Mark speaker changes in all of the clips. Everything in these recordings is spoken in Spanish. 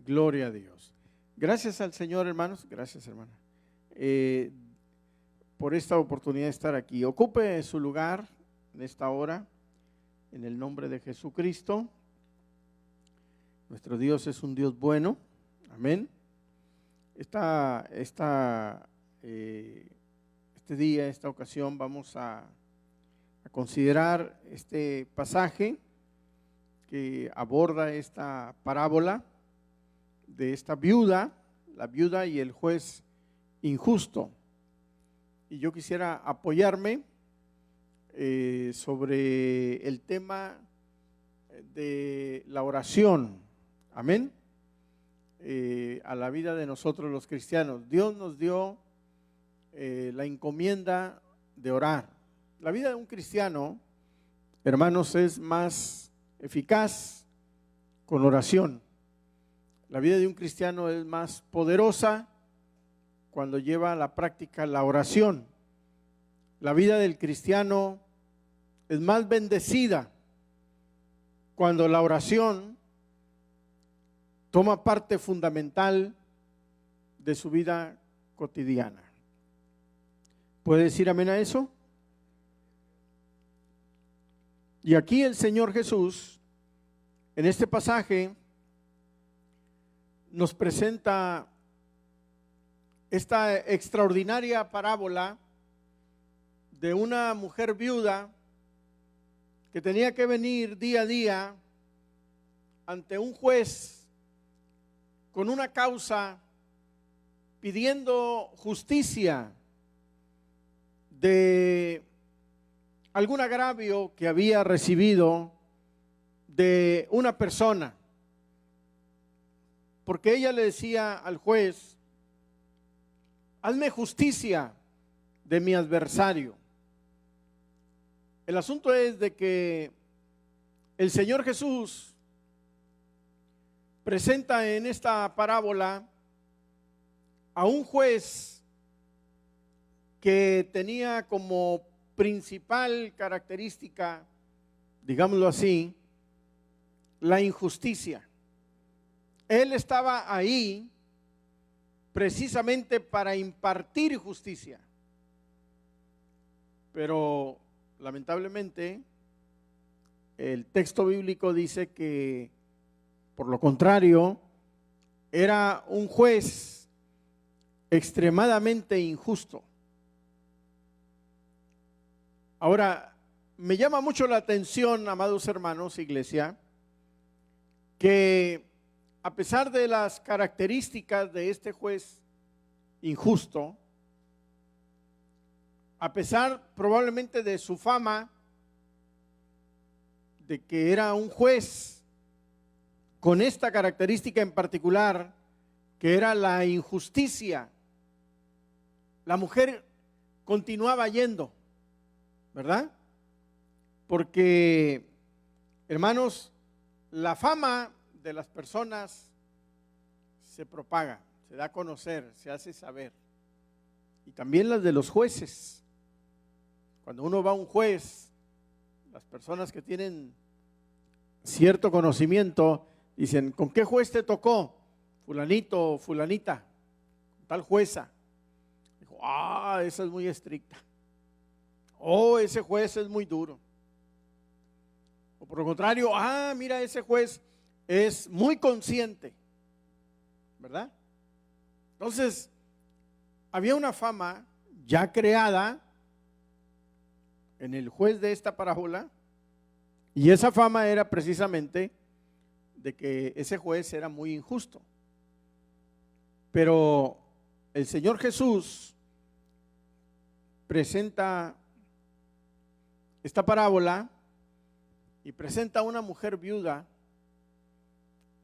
Speaker 1: Gloria a Dios. Gracias al Señor, hermanos. Gracias, hermana, por esta oportunidad de estar aquí. Ocupe su lugar en esta hora, en el nombre de Jesucristo. Nuestro Dios es un Dios bueno. Amén. Este día, esta ocasión, vamos a considerar este pasaje que aborda esta parábola de esta viuda, la viuda y el juez injusto. Y yo quisiera apoyarme sobre el tema de la oración. Amén. A la vida de nosotros los cristianos. Dios nos dio la encomienda de orar. La vida de un cristiano, hermanos, es más eficaz con oración. La vida de un cristiano es más poderosa cuando lleva a la práctica la oración. La vida del cristiano es más bendecida cuando la oración toma parte fundamental de su vida cotidiana. ¿Puede decir amén a eso? Y aquí el Señor Jesús, en este pasaje, nos presenta esta extraordinaria parábola de una mujer viuda que tenía que venir día a día ante un juez con una causa pidiendo justicia de algún agravio que había recibido de una persona, porque ella le decía al juez: hazme justicia de mi adversario. El asunto es de que el Señor Jesús presenta en esta parábola a un juez que tenía como principal característica, digámoslo así, la injusticia. Él estaba ahí precisamente para impartir justicia, pero lamentablemente el texto bíblico dice que, por lo contrario, era un juez extremadamente injusto. Ahora, me llama mucho la atención, amados hermanos, iglesia, que a pesar de las características de este juez injusto, a pesar probablemente de su fama, de que era un juez con esta característica en particular, que era la injusticia, la mujer continuaba yendo, ¿verdad? Porque, hermanos, la fama de las personas se propaga, se da a conocer, se hace saber. Y también las de los jueces. Cuando uno va a un juez, las personas que tienen cierto conocimiento dicen: ¿con qué juez te tocó? Fulanito o fulanita, tal jueza. Dijo: esa es muy estricta. Ese juez es muy duro. O por lo contrario: mira, ese juez es muy consciente, ¿verdad? Entonces, había una fama ya creada en el juez de esta parábola, y esa fama era precisamente de que ese juez era muy injusto. Pero el Señor Jesús presenta esta parábola y presenta a una mujer viuda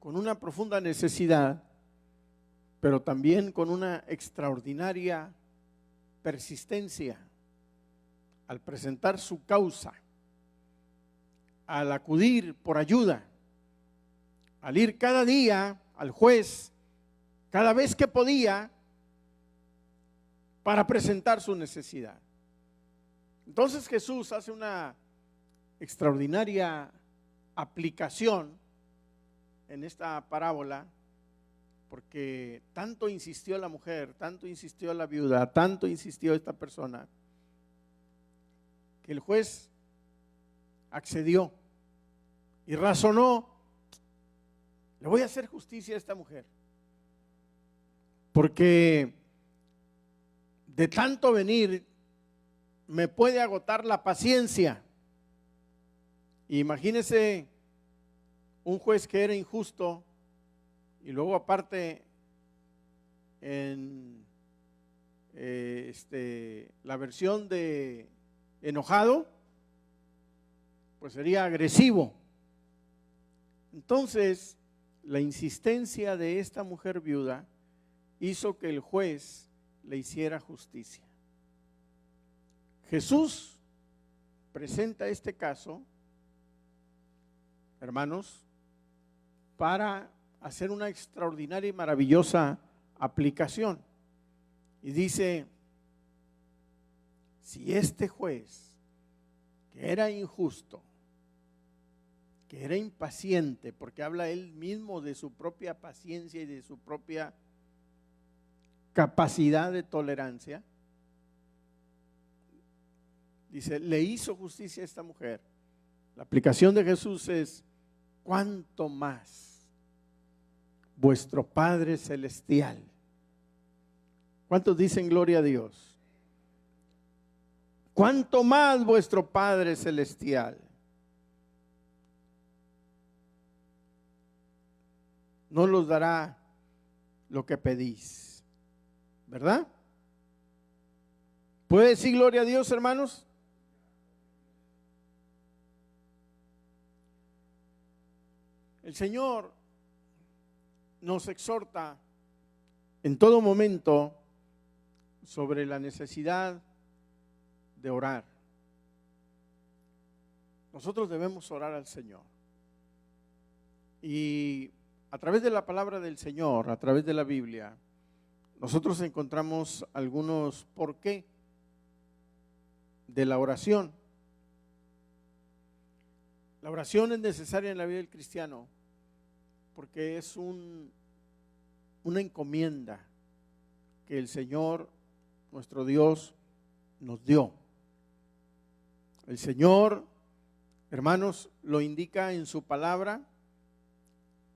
Speaker 1: con una profunda necesidad, pero también con una extraordinaria persistencia al presentar su causa, al acudir por ayuda, al ir cada día al juez, cada vez que podía, para presentar su necesidad. Entonces Jesús hace una extraordinaria aplicación en esta parábola porque tanto insistió la mujer, tanto insistió la viuda, tanto insistió esta persona, que el juez accedió y razonó: le voy a hacer justicia a esta mujer, porque de tanto venir me puede agotar la paciencia. Imagínese un juez que era injusto y luego aparte en la versión de enojado, pues sería agresivo. Entonces, la insistencia de esta mujer viuda hizo que el juez le hiciera justicia. Jesús presenta este caso, hermanos, para hacer una extraordinaria y maravillosa aplicación. Y dice: si este juez, que era injusto, que era impaciente, porque habla él mismo de su propia paciencia y de su propia capacidad de tolerancia, dice, le hizo justicia a esta mujer. La aplicación de Jesús es: ¿cuánto más vuestro Padre Celestial? ¿Cuántos dicen gloria a Dios? ¿Cuánto más vuestro Padre Celestial no os dará lo que pedís? ¿Verdad? ¿Puede decir gloria a Dios, hermanos? El Señor nos exhorta en todo momento sobre la necesidad de orar. Nosotros debemos orar al Señor. Y a través de la palabra del Señor, a través de la Biblia, nosotros encontramos algunos por qué de la oración. La oración es necesaria en la vida del cristiano porque es una encomienda que el Señor, nuestro Dios, nos dio. El Señor, hermanos, lo indica en su palabra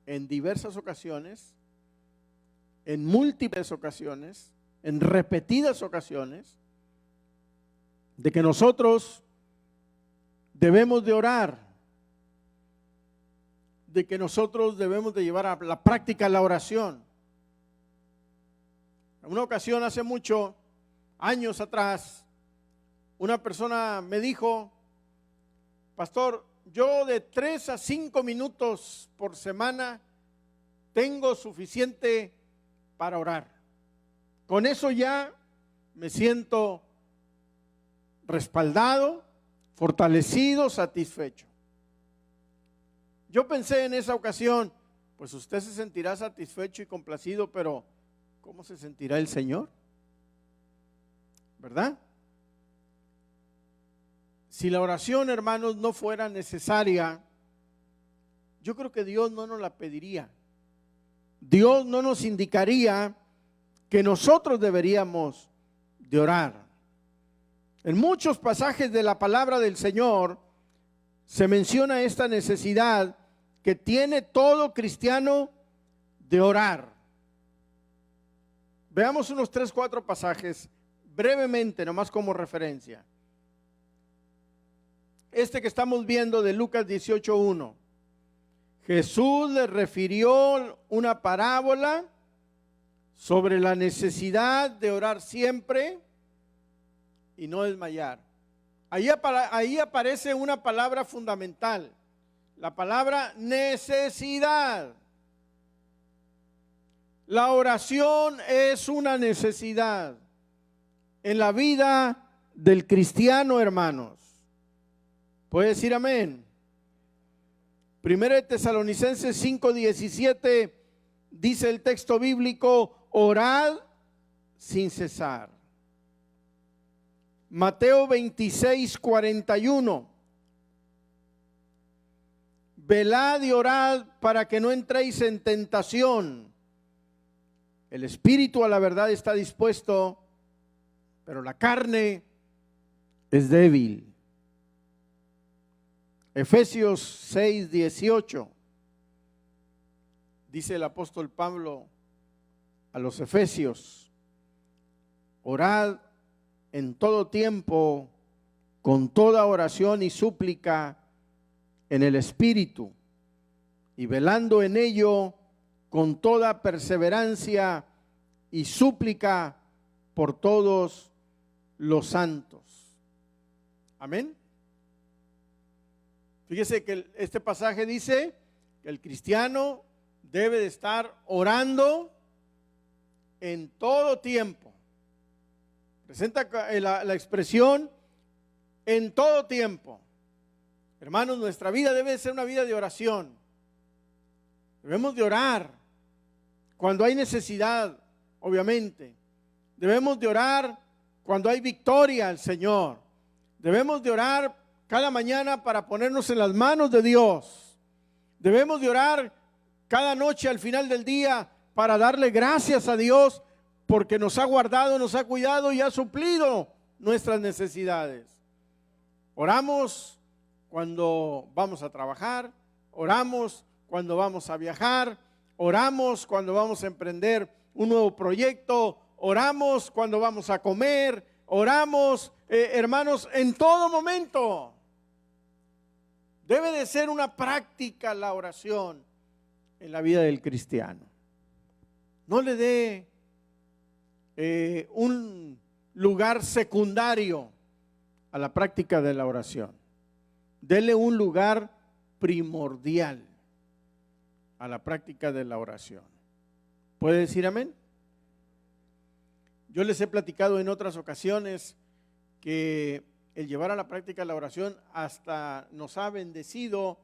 Speaker 1: en diversas ocasiones, en múltiples ocasiones, en repetidas ocasiones, de que nosotros debemos de orar, de que nosotros debemos de llevar a la práctica la oración. En una ocasión, hace muchos años atrás, una persona me dijo: pastor, yo de 3 a 5 minutos por semana tengo suficiente para orar. Con eso ya me siento respaldado, fortalecido, satisfecho. Yo pensé en esa ocasión, pues usted se sentirá satisfecho y complacido, pero ¿cómo se sentirá el Señor? ¿Verdad? Si la oración, hermanos, no fuera necesaria, yo creo que Dios no nos la pediría. Dios no nos indicaría que nosotros deberíamos de orar. En muchos pasajes de la palabra del Señor se menciona esta necesidad que tiene todo cristiano de orar. Veamos unos 3, 4 pasajes brevemente, nomás como referencia. Este que estamos viendo de Lucas 18:1. Jesús le refirió una parábola sobre la necesidad de orar siempre y no desmayar. Ahí aparece una palabra fundamental, la palabra necesidad. La oración es una necesidad en la vida del cristiano, hermanos. ¿Puede decir amén? 1 Tesalonicenses 5:17 dice el texto bíblico: orad sin cesar. Mateo 26:41. Velad y orad para que no entréis en tentación. El espíritu a la verdad está dispuesto, pero la carne es débil. Efesios 6:18 dice el apóstol Pablo a los efesios: orad en todo tiempo con toda oración y súplica en el Espíritu, y velando en ello con toda perseverancia y súplica por todos los santos. Amén. Fíjese que este pasaje dice que el cristiano debe de estar orando en todo tiempo. Presenta la expresión en todo tiempo. Hermanos, nuestra vida debe ser una vida de oración. Debemos de orar cuando hay necesidad, obviamente. Debemos de orar cuando hay victoria al Señor. Debemos de orar cada mañana para ponernos en las manos de Dios. Debemos de orar cada noche al final del día para darle gracias a Dios porque nos ha guardado, nos ha cuidado y ha suplido nuestras necesidades. Oramos cuando vamos a trabajar, oramos cuando vamos a viajar, oramos cuando vamos a emprender un nuevo proyecto, oramos cuando vamos a comer, oramos, hermanos, en todo momento. Debe de ser una práctica la oración en la vida del cristiano. No le dé un lugar secundario a la práctica de la oración. Dele un lugar primordial a la práctica de la oración. ¿Puede decir amén? Yo les he platicado en otras ocasiones que el llevar a la práctica la oración hasta nos ha bendecido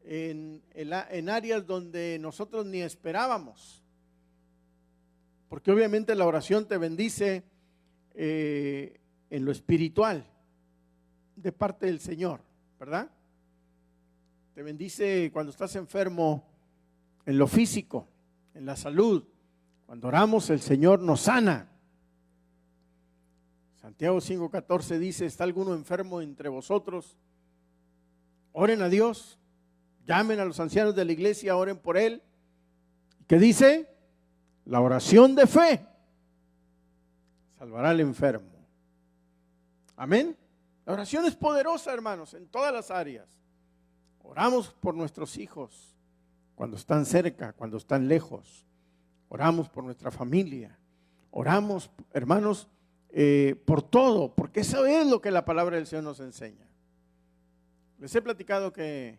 Speaker 1: en áreas donde nosotros ni esperábamos. Porque obviamente la oración te bendice en lo espiritual de parte del Señor, ¿verdad? Te bendice cuando estás enfermo en lo físico, en la salud. Cuando oramos, el Señor nos sana. Santiago 5:14 dice: ¿está alguno enfermo entre vosotros? Oren a Dios, llamen a los ancianos de la iglesia, oren por él. ¿Qué dice? La oración de fe salvará al enfermo. Amén. La oración es poderosa, hermanos, en todas las áreas. Oramos por nuestros hijos cuando están cerca, cuando están lejos. Oramos por nuestra familia. Oramos, hermanos, por todo, porque eso es lo que la palabra del Señor nos enseña. Les he platicado que,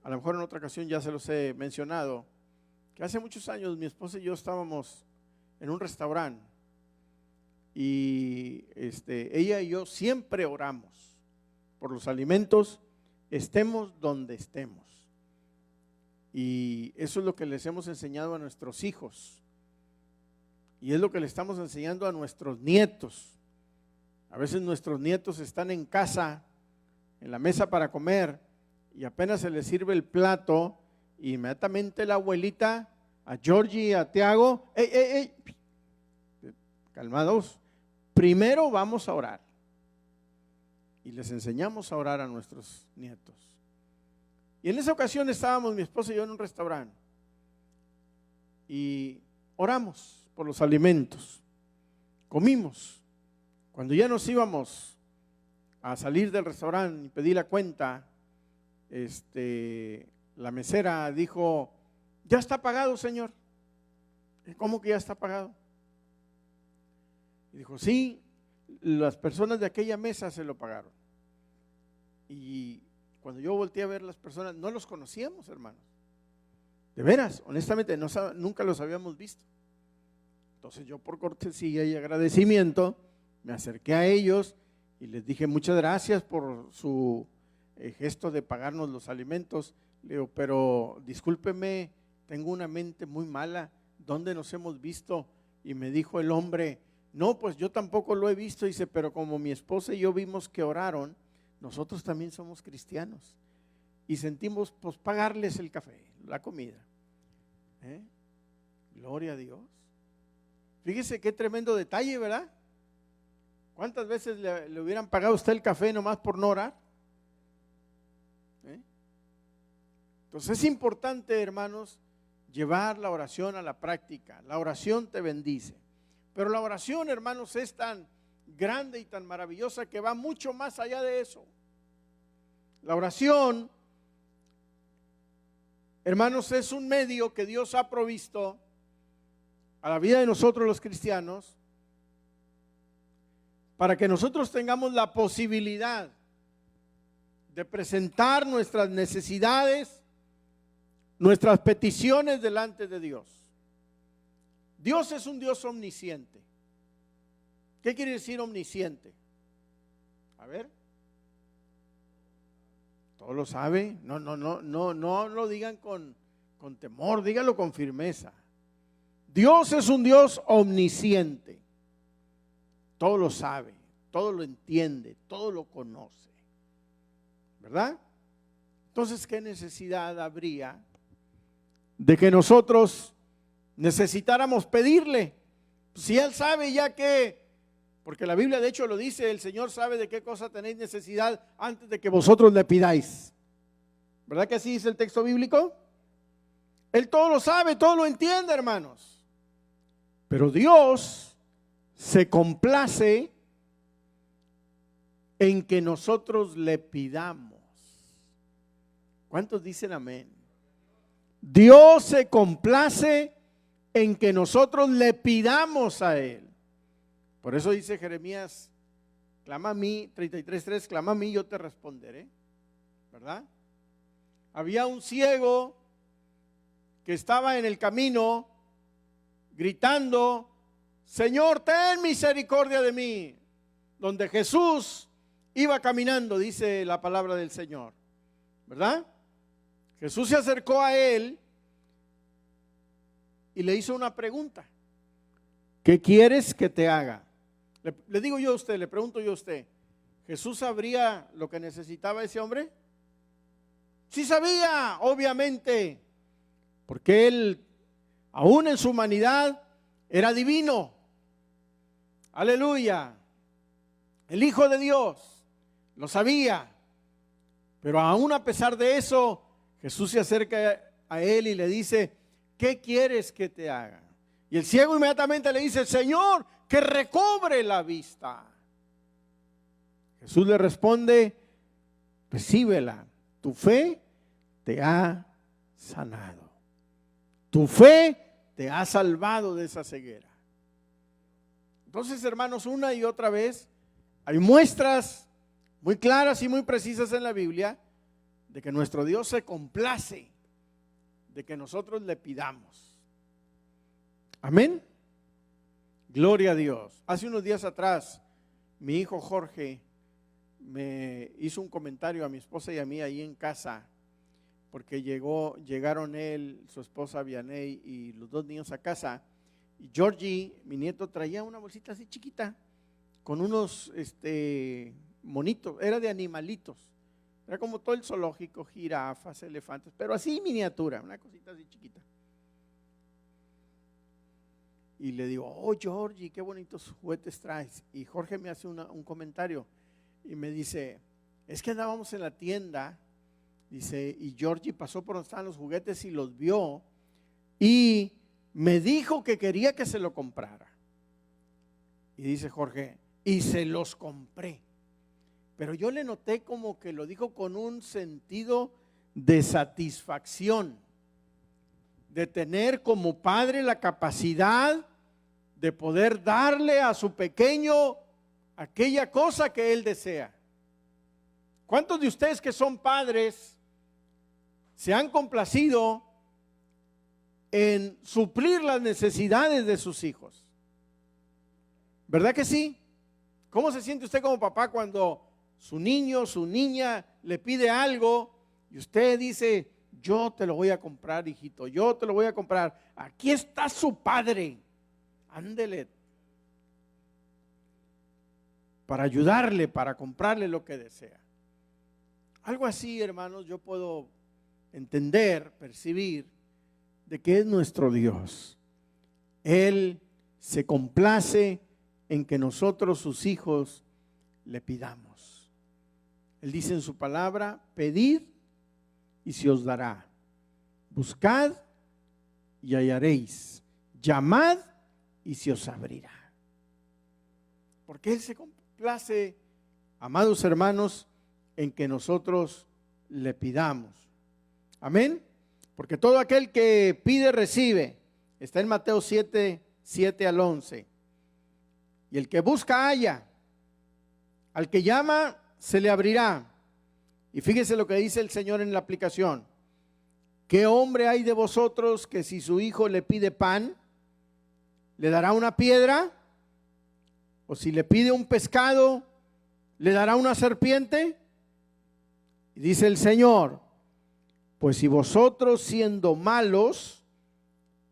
Speaker 1: a lo mejor en otra ocasión ya se los he mencionado, que hace muchos años mi esposa y yo estábamos en un restaurante y ella y yo siempre oramos por los alimentos, estemos donde estemos. Y eso es lo que les hemos enseñado a nuestros hijos. Y es lo que le estamos enseñando a nuestros nietos. A veces nuestros nietos están en casa, en la mesa para comer, y apenas se les sirve el plato, y inmediatamente la abuelita, a Georgie, a Tiago, ¡ey! Calmados, primero vamos a orar. Y les enseñamos a orar a nuestros nietos. Y en esa ocasión estábamos mi esposa y yo en un restaurante, y oramos por los alimentos, comimos. Cuando ya nos íbamos a salir del restaurante y pedí la cuenta, la mesera dijo: ya está pagado, señor. ¿Cómo que ya está pagado? Y dijo: sí, las personas de aquella mesa se lo pagaron. Y cuando yo volteé a ver las personas, no los conocíamos, hermanos. De veras, honestamente, nunca los habíamos visto. Entonces yo, por cortesía y agradecimiento, me acerqué a ellos y les dije: muchas gracias por su gesto de pagarnos los alimentos. Le digo: pero discúlpeme, tengo una mente muy mala, ¿dónde nos hemos visto? Y me dijo el hombre: no, pues yo tampoco lo he visto. Dice: pero como mi esposa y yo vimos que oraron, nosotros también somos cristianos y sentimos pues pagarles el café, la comida. Gloria a Dios. Fíjese qué tremendo detalle, ¿verdad? ¿Cuántas veces le hubieran pagado a usted el café nomás por no orar? Entonces es importante, hermanos, llevar la oración a la práctica. La oración te bendice. Pero la oración, hermanos, es tan grande y tan maravillosa que va mucho más allá de eso. La oración, hermanos, es un medio que Dios ha provisto a la vida de nosotros los cristianos para que nosotros tengamos la posibilidad de presentar nuestras necesidades, nuestras peticiones delante de Dios. Dios es un Dios omnisciente. ¿Qué quiere decir omnisciente? A ver. ¿Todo lo sabe? No lo digan con temor, dígalo con firmeza. Dios es un Dios omnisciente. Todo lo sabe, todo lo entiende, todo lo conoce. ¿Verdad? Entonces, ¿qué necesidad habría de que nosotros necesitáramos pedirle? Si Él sabe ya que, porque la Biblia de hecho lo dice, el Señor sabe de qué cosa tenéis necesidad antes de que vosotros le pidáis. ¿Verdad que así dice el texto bíblico? Él todo lo sabe, todo lo entiende, hermanos. Pero Dios se complace en que nosotros le pidamos. ¿Cuántos dicen amén? Dios se complace en que nosotros le pidamos a Él. Por eso dice Jeremías, clama a mí, 33:3, clama a mí, yo te responderé. ¿Verdad? Había un ciego que estaba en el camino gritando, Señor, ten misericordia de mí. Donde Jesús iba caminando, dice la palabra del Señor. ¿Verdad? Jesús se acercó a él y le hizo una pregunta. ¿Qué quieres que te haga? Le digo yo a usted, le pregunto yo a usted, ¿Jesús sabría lo que necesitaba ese hombre? Sí sabía, obviamente, porque él, aún en su humanidad, era divino. Aleluya. El Hijo de Dios lo sabía. Pero aún a pesar de eso, Jesús se acerca a él y le dice, ¿qué quieres que te haga? Y el ciego inmediatamente le dice, Señor, que recobre la vista. Jesús le responde, recíbela, tu fe te ha sanado. Tu fe te ha salvado de esa ceguera. Entonces, hermanos, una y otra vez hay muestras muy claras y muy precisas en la Biblia de que nuestro Dios se complace de que nosotros le pidamos. Amén. Gloria a Dios. Hace unos días atrás, mi hijo Jorge me hizo un comentario a mi esposa y a mí ahí en casa, porque llegaron él, su esposa Vianey y los dos niños a casa, y Georgie, mi nieto, traía una bolsita así chiquita con unos monitos, era de animalitos, era como todo el zoológico, jirafas, elefantes, pero así miniatura, una cosita así chiquita. Y le digo, oh Georgie, qué bonitos juguetes traes. Y Jorge me hace un comentario y me dice, es que andábamos en la tienda, dice, y Georgie pasó por donde estaban los juguetes y los vio y me dijo que quería que se lo comprara. Y dice Jorge, y se los compré. Pero yo le noté como que lo dijo con un sentido de satisfacción, de tener como padre la capacidad de poder darle a su pequeño aquella cosa que él desea. ¿Cuántos de ustedes que son padres se han complacido en suplir las necesidades de sus hijos? ¿Verdad que sí? ¿Cómo se siente usted como papá cuando su niño, su niña le pide algo y usted dice, yo te lo voy a comprar, hijito, yo te lo voy a comprar, aquí está su padre, ándele, para ayudarle, para comprarle lo que desea? Algo así, hermanos, yo puedo entender, percibir de que es nuestro Dios. Él se complace en que nosotros, sus hijos, le pidamos. Él dice en su palabra: pedid y se os dará, buscad y hallaréis, llamad y se os abrirá. Porque Él se complace, amados hermanos, en que nosotros le pidamos. Amén. Porque todo aquel que pide recibe. Está en Mateo 7, 7 al 11. Y el que busca halla, al que llama se le abrirá. Y fíjese lo que dice el Señor en la aplicación: ¿qué hombre hay de vosotros que si su hijo le pide pan, le dará una piedra? ¿O si le pide un pescado, le dará una serpiente? Y dice el Señor: pues si vosotros, siendo malos,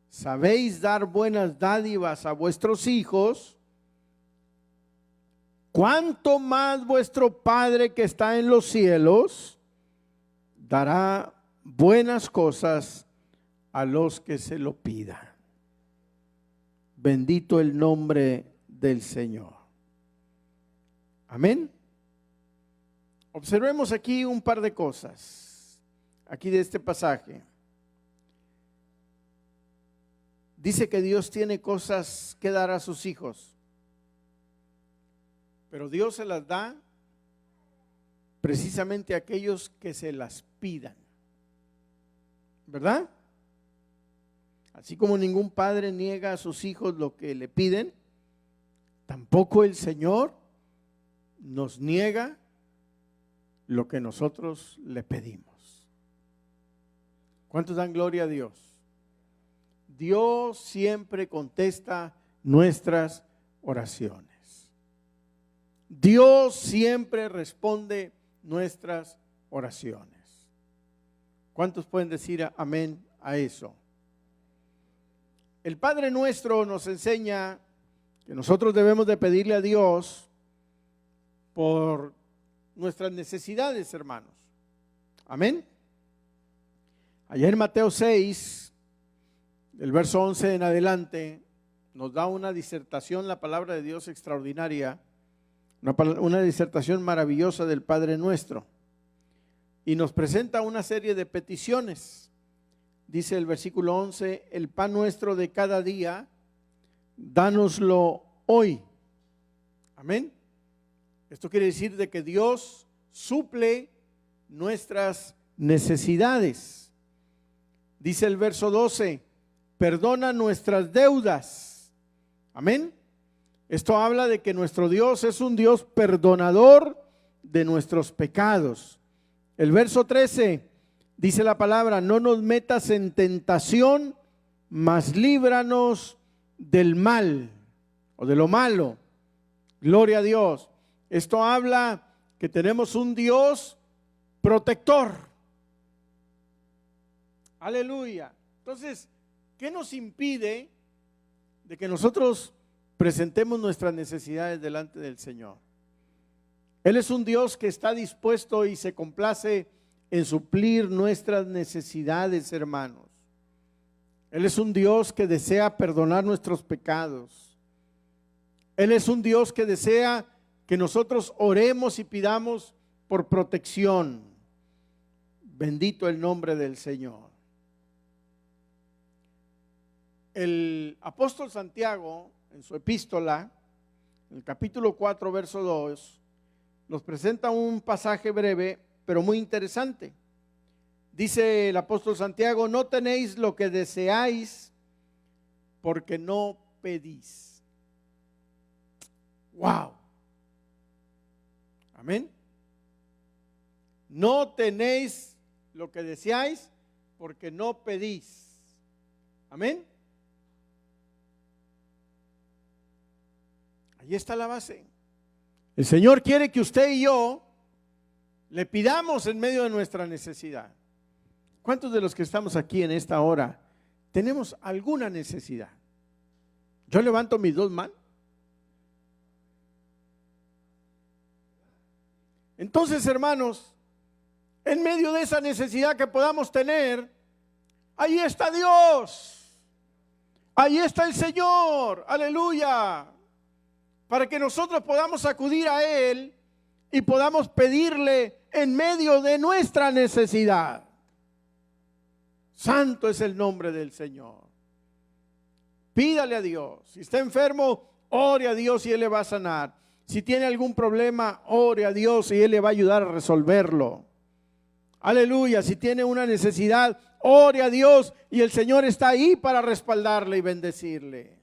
Speaker 1: sabéis dar buenas dádivas a vuestros hijos, ¿cuánto más vuestro Padre que está en los cielos dará buenas cosas a los que se lo pidan? Bendito el nombre del Señor. Amén. Observemos aquí un par de cosas, aquí de este pasaje. Dice que Dios tiene cosas que dar a sus hijos, pero Dios se las da precisamente a aquellos que se las pidan, ¿verdad? Así como ningún padre niega a sus hijos lo que le piden, tampoco el Señor nos niega lo que nosotros le pedimos. ¿Cuántos dan gloria a Dios? Dios siempre contesta nuestras oraciones. Dios siempre responde nuestras oraciones. ¿Cuántos pueden decir amén a eso? El Padre Nuestro nos enseña que nosotros debemos de pedirle a Dios por nuestras necesidades, hermanos. Amén. Allá en Mateo 6, el verso 11 en adelante, nos da una disertación, la palabra de Dios extraordinaria, una disertación maravillosa del Padre Nuestro. Y nos presenta una serie de peticiones. Dice el versículo 11: el pan nuestro de cada día, dánoslo hoy. Amén. Esto quiere decir de que Dios suple nuestras necesidades. Dice el verso 12: perdona nuestras deudas. Amén. Esto habla de que nuestro Dios es un Dios perdonador de nuestros pecados. El verso 13 dice la palabra: no nos metas en tentación, mas líbranos del mal o de lo malo. Gloria a Dios. Esto habla que tenemos un Dios protector. Aleluya. Entonces, ¿qué nos impide de que nosotros presentemos nuestras necesidades delante del Señor? Él es un Dios que está dispuesto y se complace en suplir nuestras necesidades, hermanos. Él es un Dios que desea perdonar nuestros pecados. Él es un Dios que desea que nosotros oremos y pidamos por protección. Bendito el nombre del Señor. El apóstol Santiago, en su epístola, en el capítulo 4, verso 2, nos presenta un pasaje breve, pero muy interesante. Dice el apóstol Santiago: no tenéis lo que deseáis porque no pedís. ¡Wow! Amén. No tenéis lo que deseáis porque no pedís. Amén. Ahí está la base. El Señor quiere que usted y yo le pidamos en medio de nuestra necesidad. ¿Cuántos de los que estamos aquí en esta hora tenemos alguna necesidad? Yo levanto mis dos manos. Entonces, hermanos, en medio de esa necesidad que podamos tener, ahí está Dios. Ahí está el Señor, aleluya, para que nosotros podamos acudir a Él y podamos pedirle en medio de nuestra necesidad. Santo es el nombre del Señor. Pídale a Dios. Si está enfermo, ore a Dios y Él le va a sanar. Si tiene algún problema, ore a Dios y Él le va a ayudar a resolverlo. Aleluya. Si tiene una necesidad, ore a Dios y el Señor está ahí para respaldarle y bendecirle.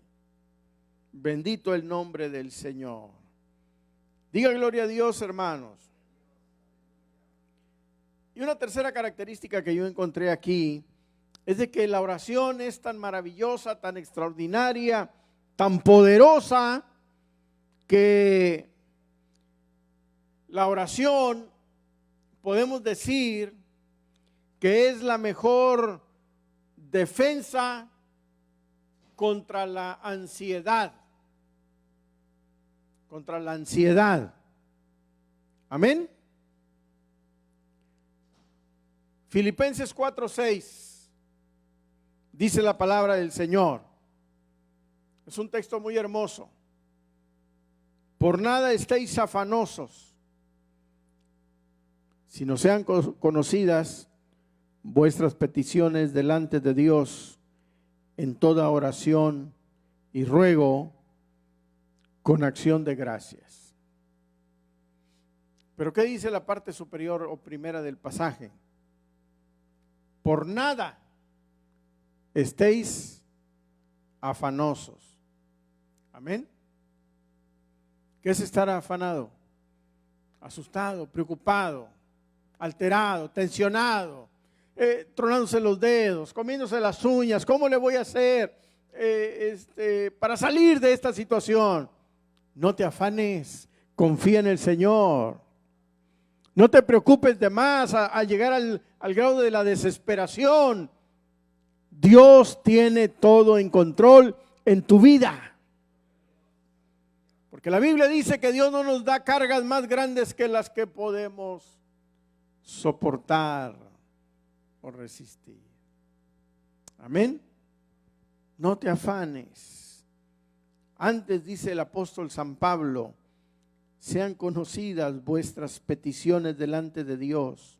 Speaker 1: Bendito el nombre del Señor. Diga gloria a Dios, hermanos. Y una tercera característica que yo encontré aquí es de que la oración es tan maravillosa, tan extraordinaria, tan poderosa, que la oración podemos decir que es la mejor defensa contra la ansiedad. Contra la ansiedad. Amén. Filipenses 4:6 dice la palabra del Señor. Es un texto muy hermoso. Por nada estéis afanosos, sino sean conocidas vuestras peticiones delante de Dios en toda oración y ruego con acción de gracias. Pero ¿qué dice la parte superior o primera del pasaje? Por nada estéis afanosos. Amén. ¿Qué es estar afanado? Asustado, preocupado, alterado, tensionado, tronándose los dedos, comiéndose las uñas. ¿Cómo le voy a hacer para salir de esta situación? No te afanes, confía en el Señor. No te preocupes de más a llegar al grado de la desesperación. Dios tiene todo en control en tu vida. Porque la Biblia dice que Dios no nos da cargas más grandes que las que podemos soportar o resistir. Amén. No te afanes. Antes dice el apóstol San Pablo, sean conocidas vuestras peticiones delante de Dios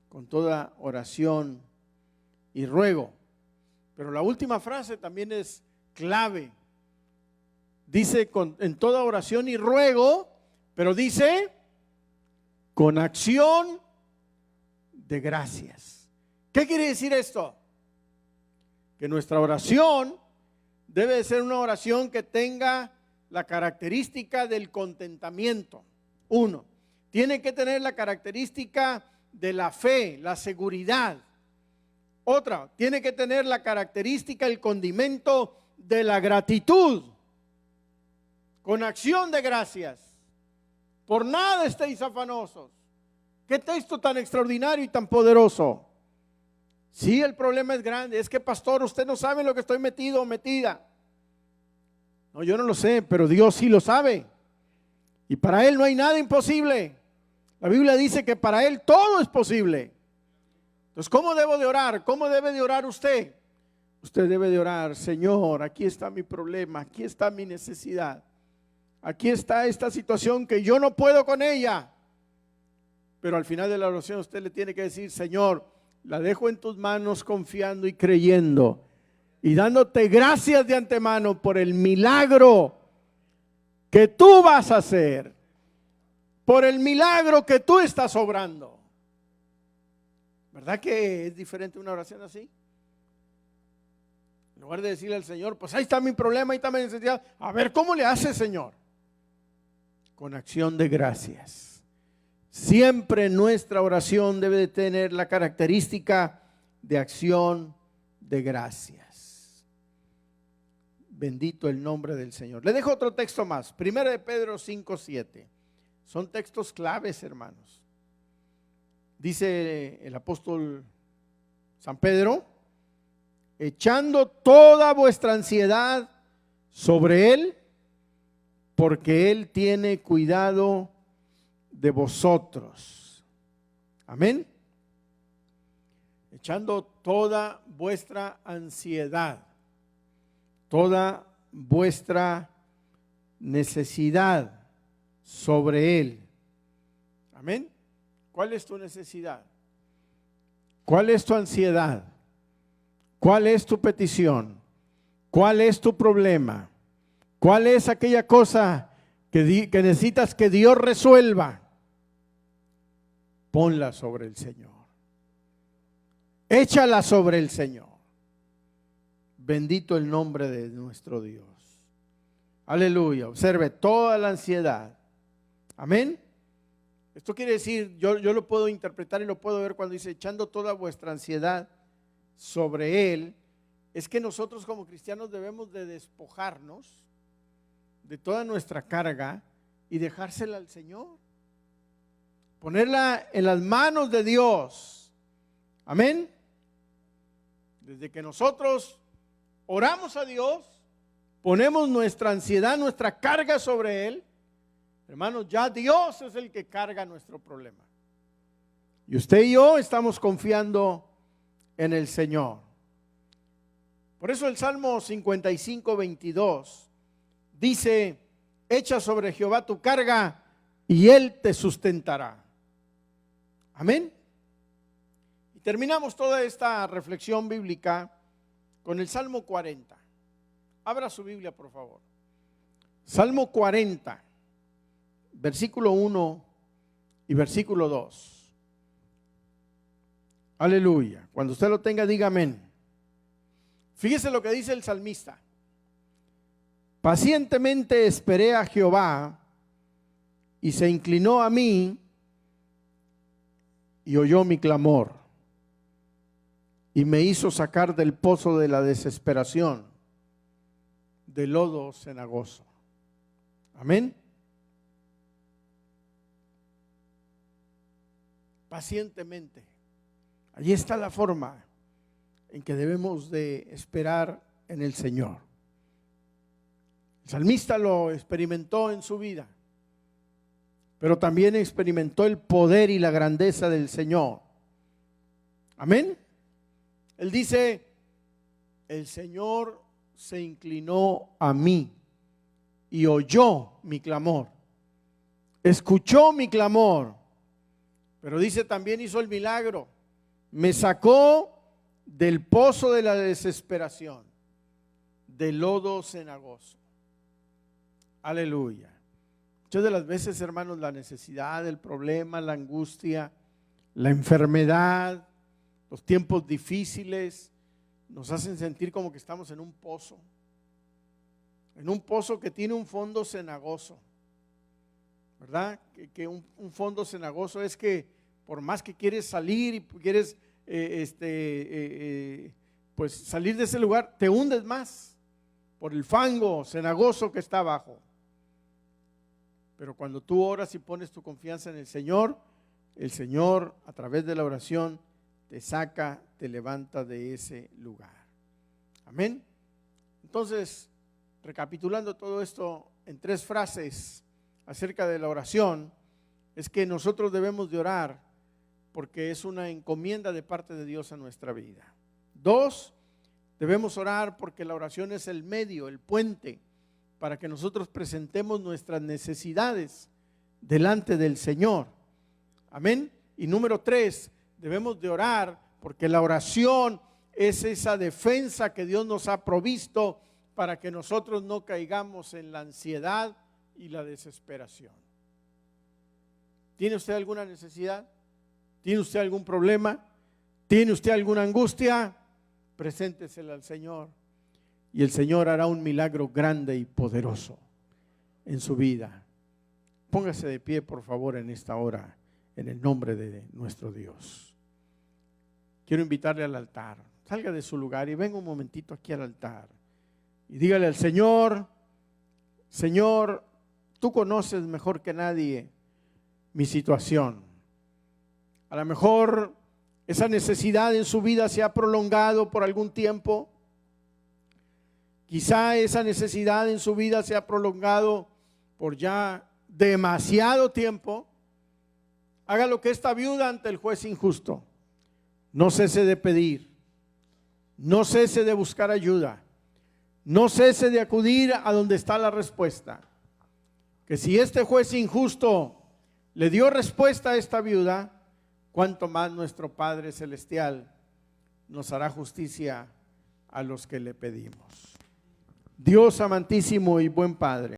Speaker 1: con toda oración y ruego. Pero la última frase también es clave. Dice en toda oración y ruego, pero dice con acción de gracias. ¿Qué quiere decir esto? Que nuestra oración debe de ser una oración que tenga la característica del contentamiento. Uno, tiene que tener la característica de la fe, la seguridad. Otra, tiene que tener la característica, el condimento de la gratitud. Con acción de gracias. Por nada estéis afanosos. Qué texto tan extraordinario y tan poderoso. Sí, el problema es grande. Es que, pastor, usted no sabe en lo que estoy metido o metida. No, yo no lo sé, pero Dios sí lo sabe. Y para Él no hay nada imposible. La Biblia dice que para Él todo es posible. Entonces, ¿cómo debo de orar? ¿Cómo debe de orar usted? Usted debe de orar, Señor, aquí está mi problema, aquí está mi necesidad. Aquí está esta situación que yo no puedo con ella. Pero al final de la oración usted le tiene que decir, Señor, la dejo en tus manos confiando y creyendo y dándote gracias de antemano por el milagro que tú vas a hacer, por el milagro que tú estás obrando. ¿Verdad que es diferente una oración así? En lugar de decirle al Señor, pues ahí está mi problema, ahí está mi necesidad. A ver, ¿cómo le hace, Señor? Con acción de gracias. Siempre nuestra oración debe de tener la característica de acción de gracias. Bendito el nombre del Señor. Le dejo otro texto más. 1 de Pedro 5:7. Son textos claves, hermanos. Dice el apóstol San Pedro, echando toda vuestra ansiedad sobre Él, porque Él tiene cuidado de vosotros. Amén. Echando toda vuestra ansiedad. toda vuestra necesidad sobre Él. Amén. ¿Cuál es tu necesidad? ¿Cuál es tu ansiedad? ¿Cuál es tu petición? ¿Cuál es tu problema? ¿Cuál es aquella cosa que necesitas que Dios resuelva? Ponla sobre el Señor. Échala sobre el Señor. Bendito el nombre de nuestro Dios. Aleluya. Observe toda la ansiedad. Amén. Esto quiere decir, yo lo puedo interpretar y lo puedo ver cuando dice echando toda vuestra ansiedad sobre Él. Es que nosotros como cristianos debemos de despojarnos de toda nuestra carga y dejársela al Señor. Ponerla en las manos de Dios. Amén. Desde que nosotros oramos a Dios, ponemos nuestra ansiedad, nuestra carga sobre Él, hermanos, ya Dios es el que carga nuestro problema. Y usted y yo estamos confiando en el Señor. Por eso el Salmo 55, 22 dice: echa sobre Jehová tu carga y Él te sustentará. Amén. Y terminamos toda esta reflexión bíblica con el Salmo 40. Abra su Biblia, por favor. Salmo 40, versículo 1 y versículo 2. Aleluya. Cuando usted lo tenga, diga amén. Fíjese lo que dice el salmista. Pacientemente esperé a Jehová y se inclinó a mí y oyó mi clamor y me hizo sacar del pozo de la desesperación, del lodo cenagoso. Amén. Pacientemente. Allí está la forma en que debemos de esperar en el Señor. El salmista lo experimentó en su vida, pero también experimentó el poder y la grandeza del Señor. Amén. Él dice: el Señor se inclinó a mí y oyó mi clamor, escuchó mi clamor, pero dice también hizo el milagro, me sacó del pozo de la desesperación, del lodo cenagoso. Aleluya. Muchas de las veces, hermanos, la necesidad, el problema, la angustia, la enfermedad, los tiempos difíciles nos hacen sentir como que estamos en un pozo que tiene un fondo cenagoso, ¿verdad? Que un fondo cenagoso es que por más que quieres salir y quieres pues salir de ese lugar, te hundes más por el fango cenagoso que está abajo. Pero cuando tú oras y pones tu confianza en el Señor a través de la oración te saca, te levanta de ese lugar. Amén. Entonces, recapitulando todo esto en 3 frases acerca de la oración, es que nosotros debemos de orar porque es una encomienda de parte de Dios a nuestra vida. 2, debemos orar porque la oración es el medio, el puente para que nosotros presentemos nuestras necesidades delante del Señor. Amén. Y número 3, debemos de orar porque la oración es esa defensa que Dios nos ha provisto para que nosotros no caigamos en la ansiedad y la desesperación. ¿Tiene usted alguna necesidad? ¿Tiene usted algún problema? ¿Tiene usted alguna angustia? Preséntesela al Señor y el Señor hará un milagro grande y poderoso en su vida. Póngase de pie, por favor, en esta hora, en el nombre de nuestro Dios. Quiero invitarle al altar. Salga de su lugar y venga un momentito aquí al altar y dígale al Señor: Señor, tú conoces mejor que nadie mi situación. A lo mejor esa necesidad en su vida se ha prolongado por algún tiempo. Quizá esa necesidad en su vida se ha prolongado por ya demasiado tiempo. Haga lo que esta viuda ante el juez injusto. No cese de pedir, no cese de buscar ayuda, no cese de acudir a donde está la respuesta. Que si este juez injusto le dio respuesta a esta viuda, cuánto más nuestro Padre Celestial nos hará justicia a los que le pedimos. Dios amantísimo y buen Padre,